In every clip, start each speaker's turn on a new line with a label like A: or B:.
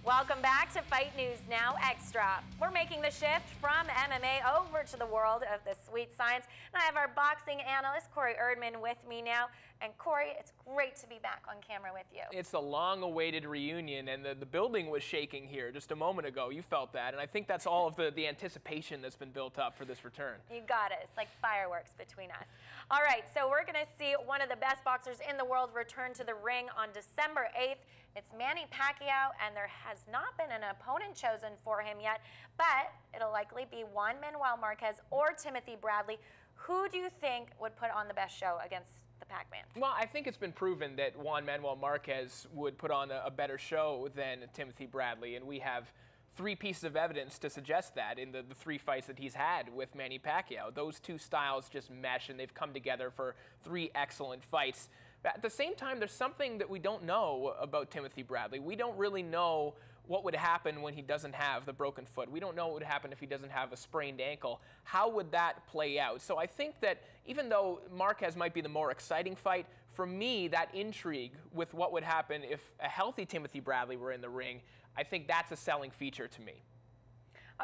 A: Welcome back to Fight News Now Extra. We're making the shift from MMA over to the world of the sweet science. And I have our boxing analyst, Corey Erdman, with me now. And Corey, it's great to be back on camera with you.
B: It's a long-awaited reunion, and the building was shaking here just a moment ago. You felt that, and I think that's all of the anticipation that's been built up for this return.
A: You got it. It's like fireworks between us. All right, so we're going to see one of the best boxers in the world return to the ring on December 8th. It's Manny Pacquiao, and there has not been an opponent chosen for him yet, but it'll likely be Juan Manuel Marquez or Timothy Bradley. Who do you think would put on the best show against the Pac-Man?
B: Well, I think it's been proven that Juan Manuel Marquez would put on a better show than Timothy Bradley, and we have 3 pieces of evidence to suggest that in the 3 fights that he's had with Manny Pacquiao. Those 2 styles just mesh, and they've come together for 3 excellent fights. But at the same time, there's something that we don't know about Timothy Bradley. We don't really know what would happen when he doesn't have the broken foot. We don't know what would happen if he doesn't have a sprained ankle. How would that play out? So I think that even though Marquez might be the more exciting fight, for me, that intrigue with what would happen if a healthy Timothy Bradley were in the ring, I think that's a selling feature to me.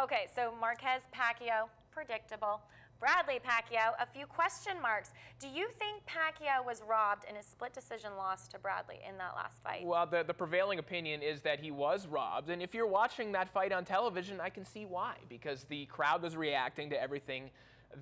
A: Okay, so Marquez, Pacquiao, predictable. Bradley, Pacquiao, a few question marks. Do you think Pacquiao was robbed in a split decision loss to Bradley in that last fight?
B: Well, the prevailing opinion is that he was robbed. And if you're watching that fight on television, I can see why. Because the crowd was reacting to everything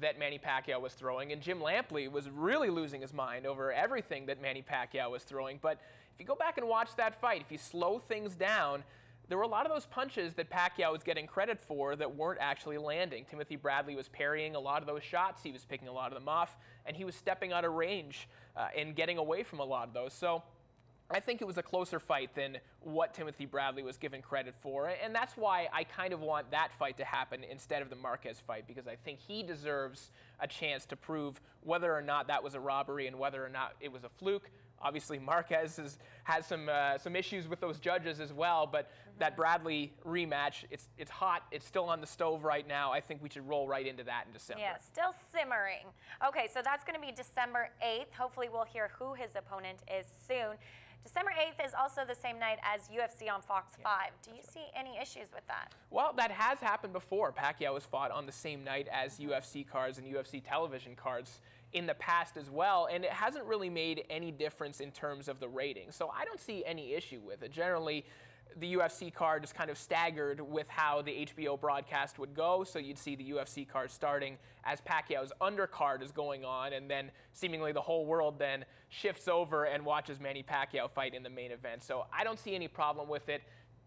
B: that Manny Pacquiao was throwing. And Jim Lampley was really losing his mind over everything that Manny Pacquiao was throwing. But if you go back and watch that fight, if you slow things down, there were a lot of those punches that Pacquiao was getting credit for that weren't actually landing. Timothy Bradley was parrying a lot of those shots. He was picking a lot of them off, and he was stepping out of range and getting away from a lot of those. So I think it was a closer fight than what Timothy Bradley was given credit for, and that's why I kind of want that fight to happen instead of the Marquez fight, because I think he deserves a chance to prove whether or not that was a robbery and whether or not it was a fluke. Obviously, Marquez has some issues with those judges as well, but that Bradley rematch, it's hot. It's still on the stove right now. I think we should roll right into that in December.
A: Yeah, still simmering. Okay, so that's going to be December 8th. Hopefully, we'll hear who his opponent is soon. December 8th is also the same night as UFC on Fox 5. Do you see any issues with that?
B: Well, that has happened before. Pacquiao was fought on the same night as UFC cards and UFC television cards in the past as well, and it hasn't really made any difference in terms of the rating. So I don't see any issue with it. Generally, the UFC card is kind of staggered with how the HBO broadcast would go, so you'd see the UFC card starting as Pacquiao's undercard is going on, and then seemingly the whole world then shifts over and watches Manny Pacquiao fight in the main event. So I don't see any problem with it.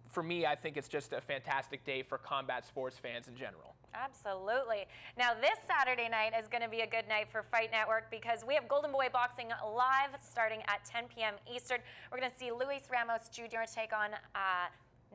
B: For me, I think it's just a fantastic day for combat sports fans in general.
A: Absolutely. Now, this Saturday night is going to be a good night for Fight Network because we have Golden Boy Boxing live starting at 10 p.m. Eastern. We're going to see Luis Ramos Jr. take on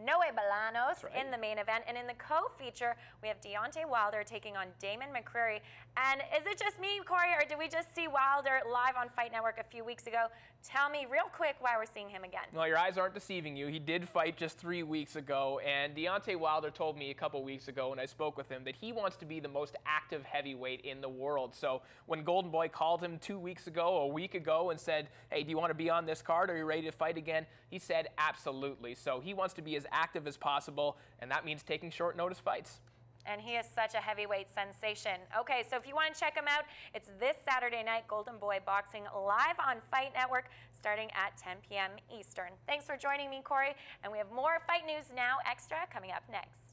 A: Noe Bolanos in the main event. And in the co-feature, we have Deontay Wilder taking on Damon McCreary. And is it just me, Corey, or did we just see Wilder live on Fight Network a few weeks ago? Tell me real quick why we're seeing him again.
B: Well, your eyes aren't deceiving you. He did fight just 3 weeks ago, and Deontay Wilder told me a couple weeks ago when I spoke with him that he wants to be the most active heavyweight in the world. So when Golden Boy called him 2 weeks ago, a week ago, and said, hey, do you want to be on this card? Are you ready to fight again? He said, absolutely. So he wants to be as active as possible, and that means taking short notice fights.
A: And he is such a heavyweight sensation. Okay, so if you want to check him out, it's this Saturday night, Golden Boy Boxing live on Fight Network starting at 10 p.m. Eastern. Thanks for joining me, Corey, and we have more Fight News Now Extra coming up next.